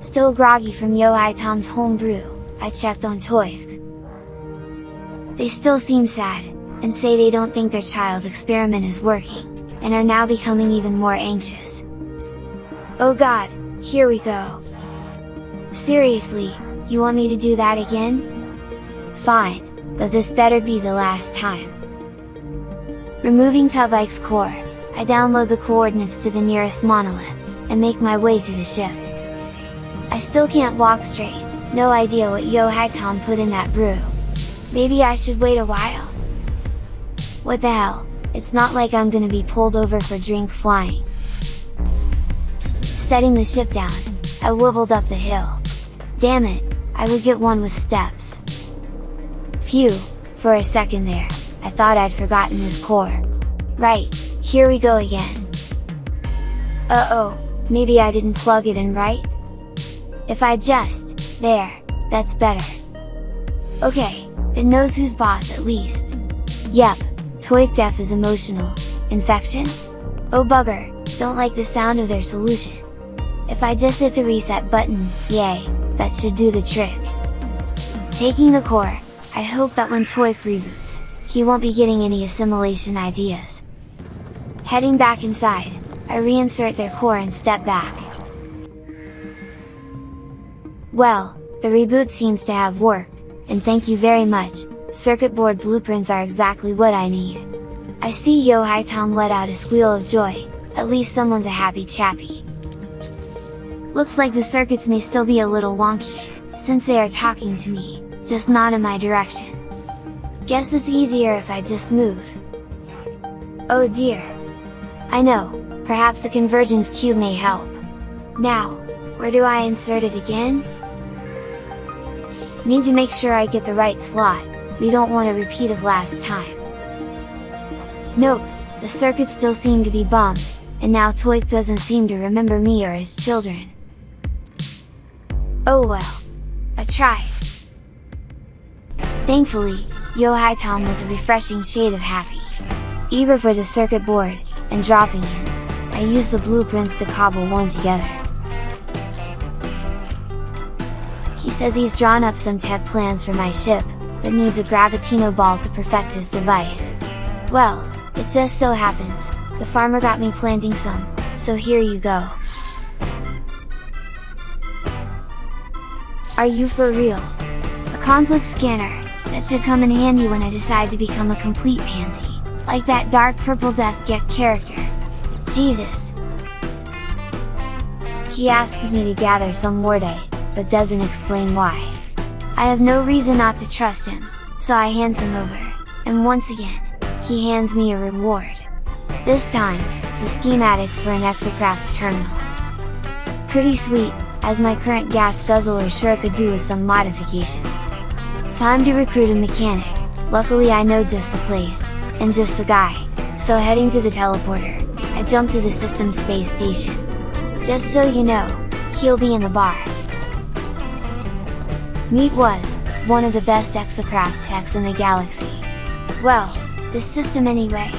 Still groggy from Yo-Hi Tom's home brew, I checked on Toif. They still seem sad, and say they don't think their child experiment is working, and are now becoming even more anxious. Oh god, here we go! Seriously, you want me to do that again? Fine, but this better be the last time. Removing Tubike's core, I download the coordinates to the nearest monolith, and make my way to the ship. I still can't walk straight, no idea what Yo-Hi Tom put in that brew. Maybe I should wait a while? What the hell, it's not like I'm gonna be pulled over for drink flying. Setting the ship down, I wobbled up the hill. Damn it, I would get one with steps. Phew, for a second there, I thought I'd forgotten his core. Right, here we go again. Uh-oh, maybe I didn't plug it in right? If I just, there, that's better. Okay, it knows who's boss at least. Yep, Toif Def is emotional. Infection? Oh bugger, don't like the sound of their solution. If I just hit the reset button, yay, that should do the trick. Taking the core, I hope that when Toif reboots, he won't be getting any assimilation ideas. Heading back inside, I reinsert their core and step back. Well, the reboot seems to have worked, and thank you very much, circuit board blueprints are exactly what I need. I see Yo-Hi Tom let out a squeal of joy, at least someone's a happy chappy. Looks like the circuits may still be a little wonky, since they are talking to me, just not in my direction. Guess it's easier if I just move. Oh dear! I know, perhaps a convergence cube may help. Now, where do I insert it again? Need to make sure I get the right slot, we don't want a repeat of last time. Nope, the circuits still seem to be bumped, and now Toif doesn't seem to remember me or his children. Oh well, I tried. Thankfully, Yo-Hi Tom was a refreshing shade of happy. Eager for the circuit board, and dropping hints, I used the blueprints to cobble one together. He says he's drawn up some tech plans for my ship, but needs a Gravitino ball to perfect his device. Well, it just so happens, the farmer got me planting some, so here you go. Are you for real? A conflict scanner, that should come in handy when I decide to become a complete pansy, like that dark purple Death Gek character. Jesus! He asks me to gather some Mordai, but doesn't explain why. I have no reason not to trust him, so I hand him over, and once again, he hands me a reward. This time, the schematics for an exocraft terminal. Pretty sweet, as my current gas guzzler sure could do with some modifications. Time to recruit a mechanic, luckily I know just the place, and just the guy, so heading to the teleporter, I jump to the system space station. Just so you know, he'll be in the bar. Meet was, one of the best exocraft techs in the galaxy. Well, this system anyway.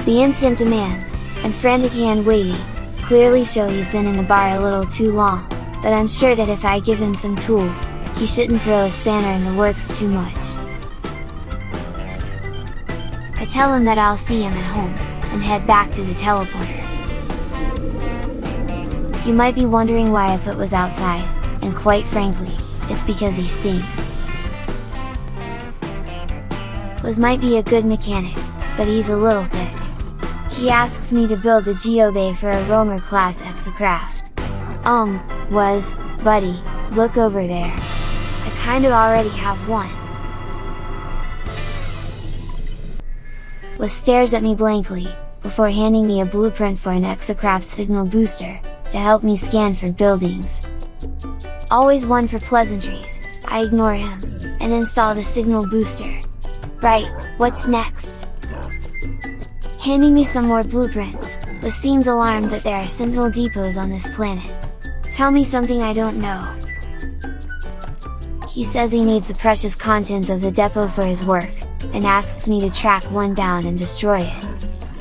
The instant demands, and frantic hand waving, clearly show he's been in the bar a little too long, but I'm sure that if I give him some tools, he shouldn't throw a spanner in the works too much. I tell him that I'll see him at home, and head back to the teleporter. You might be wondering why I put was outside, and quite frankly, it's because he stinks. Was might be a good mechanic, but he's a little thick. He asks me to build a geobay for a roamer class exocraft. Buddy, look over there. I kind of already have one. Was stares at me blankly, before handing me a blueprint for an exocraft signal booster, to help me scan for buildings. Always one for pleasantries, I ignore him, and install the signal booster. Right, what's next? Handing me some more blueprints, but seems alarmed that there are sentinel depots on this planet. Tell me something I don't know. He says he needs the precious contents of the depot for his work, and asks me to track one down and destroy it.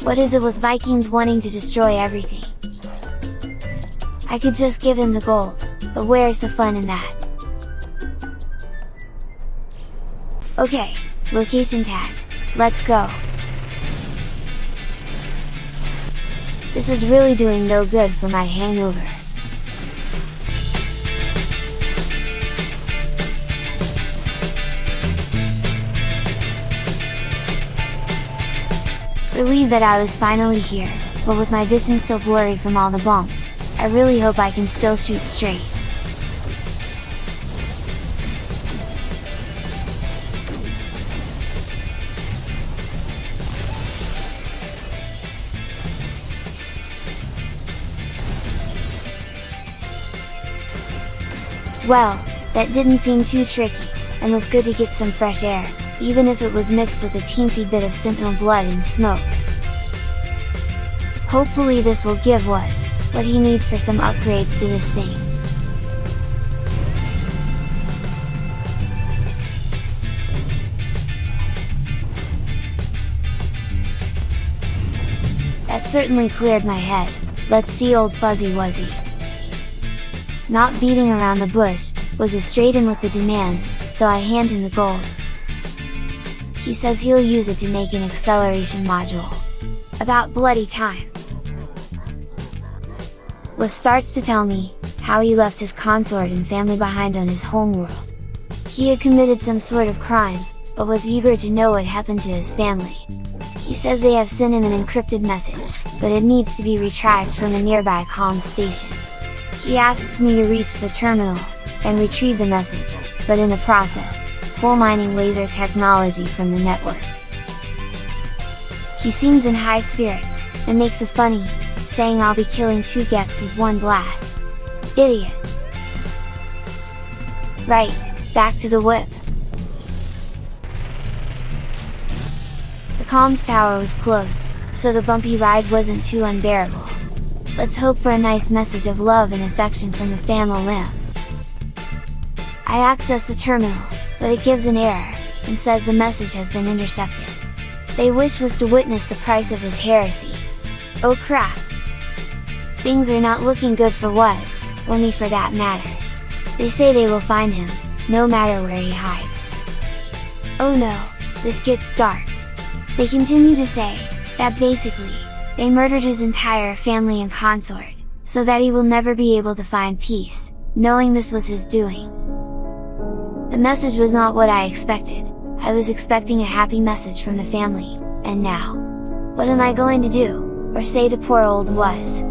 What is it with Vikings wanting to destroy everything? I could just give him the gold, but where's the fun in that? Okay, location tagged, let's go! This is really doing no good for my hangover. Relieved that I was finally here, but with my vision still blurry from all the bumps, I really hope I can still shoot straight. Well, that didn't seem too tricky, and was good to get some fresh air, even if it was mixed with a teensy bit of sentinel blood and smoke. Hopefully this will give Wuz what he needs for some upgrades to this thing. That certainly cleared my head. Let's see old Fuzzy Wuzzy. Not beating around the bush, was straight in with the demands, so I hand him the gold. He says he'll use it to make an acceleration module. About bloody time! Wuz starts to tell me how he left his consort and family behind on his homeworld. He had committed some sort of crimes, but was eager to know what happened to his family. He says they have sent him an encrypted message, but it needs to be retrieved from a nearby comm station. He asks me to reach the terminal, and retrieve the message, but in the process, pull mining laser technology from the network. He seems in high spirits, and makes a funny, saying I'll be killing 2 Geks with 1 blast. Idiot! Right, back to the whip! The comms tower was close, so the bumpy ride wasn't too unbearable. Let's hope for a nice message of love and affection from the family limb. I access the terminal, but it gives an error, and says the message has been intercepted. They wish was to witness the price of his heresy. Oh crap! Things are not looking good for Wuz, or me for that matter. They say they will find him, no matter where he hides. Oh no, this gets dark. They continue to say, that basically, they murdered his entire family and consort, so that he will never be able to find peace, knowing this was his doing. The message was not what I expected. I was expecting a happy message from the family, and now? What am I going to do, or say to poor old Wuz?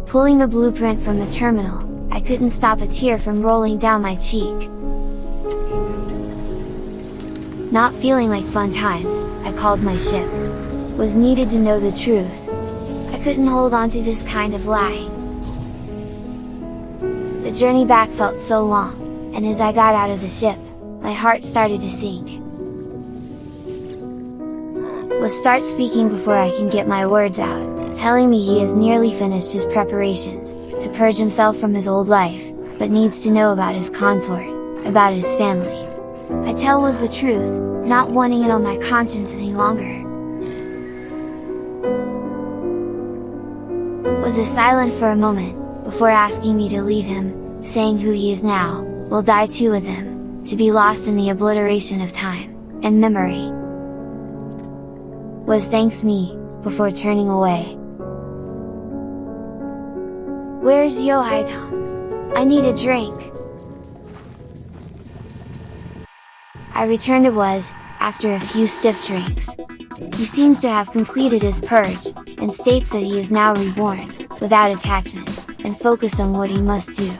Pulling the blueprint from the terminal, I couldn't stop a tear from rolling down my cheek. Not feeling like fun times, I called my ship. Was needed to know the truth. I couldn't hold on to this kind of lie. The journey back felt so long, and as I got out of the ship, my heart started to sink. Wuz start speaking before I can get my words out, telling me he has nearly finished his preparations, to purge himself from his old life, but needs to know about his consort, about his family. I tell Wuz the truth, not wanting it on my conscience any longer. Wuz silent for a moment, before asking me to leave him, saying who he is now, will die too with him, to be lost in the obliteration of time, and memory. Wuz thanks me, before turning away. Where's Yohaitom? I need a drink! I return to Wuz, after a few stiff drinks. He seems to have completed his purge, and states that he is now reborn, without attachment, and focused on what he must do.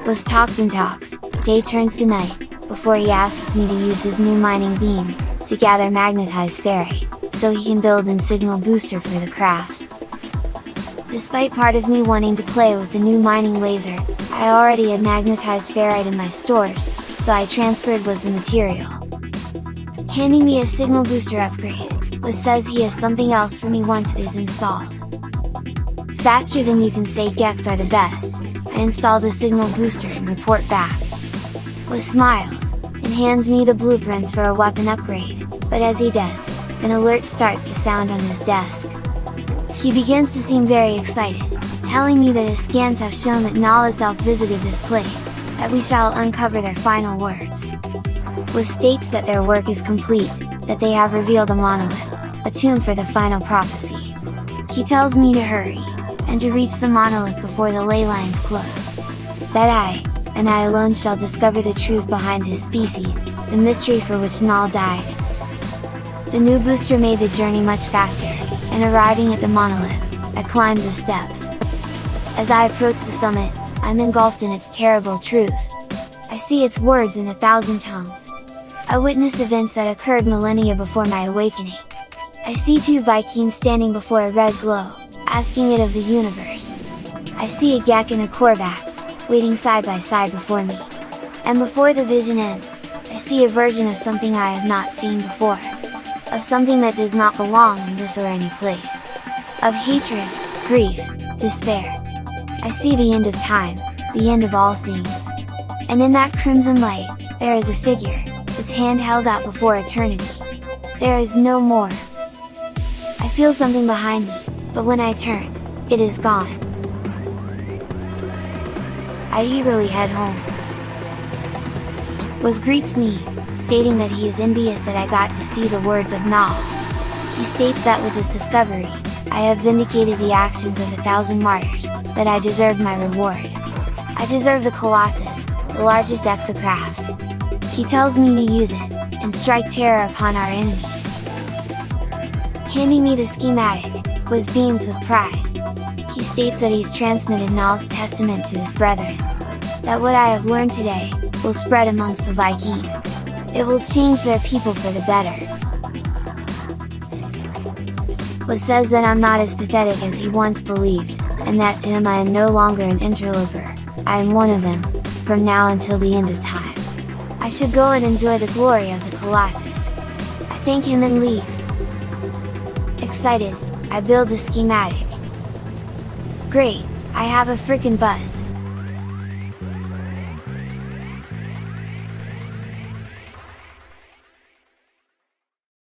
Wuz talks and talks, day turns to night, before he asks me to use his new mining beam, to gather magnetized ferrite, so he can build an signal booster for the crafts. Despite part of me wanting to play with the new mining laser, I already had magnetized ferrite in my stores, so I transferred Wuz the material. Handing me a signal booster upgrade, Wuz says he has something else for me once it is installed. Faster than you can say Geks are the best, I install the signal booster and report back. Wuz smiles, and hands me the blueprints for a weapon upgrade, but as he does, an alert starts to sound on his desk. He begins to seem very excited, telling me that his scans have shown that Null itself visited this place, that we shall uncover their final words. Was states that their work is complete, that they have revealed a monolith, a tomb for the final prophecy. He tells me to hurry, and to reach the monolith before the ley lines close. That I, and I alone shall discover the truth behind his species, the mystery for which Null died. The new booster made the journey much faster, and arriving at the monolith, I climbed the steps. As I approach the summit, I'm engulfed in its terrible truth. I see its words in 1,000 tongues. I witness events that occurred millennia before my awakening. I see two Vikings standing before a red glow, asking it of the universe. I see a Gek and a Korvax, waiting side by side before me. And before the vision ends, I see a version of something I have not seen before. Of something that does not belong in this or any place. Of hatred, grief, despair. I see the end of time, the end of all things. And in that crimson light, there is a figure, its hand held out before eternity. There is no more. I feel something behind me, but when I turn, it is gone. I eagerly head home. Was greets me, stating that he is envious that I got to see the words of Null. He states that with this discovery, I have vindicated the actions of 1,000 martyrs, that I deserve my reward. I deserve the Colossus, the largest exocraft. He tells me to use it, and strike terror upon our enemies. Handing me the schematic, was beams with pride. He states that he's transmitted Null's testament to his brethren. That what I have learned today, will spread amongst the Vikings. It will change their people for the better. Was says that I'm not as pathetic as he once believed, and that to him I am no longer an interloper, I am one of them, from now until the end of time. I should go and enjoy the glory of the Colossus. I thank him and leave. Excited, I build the schematic. Great, I have a frickin' buzz.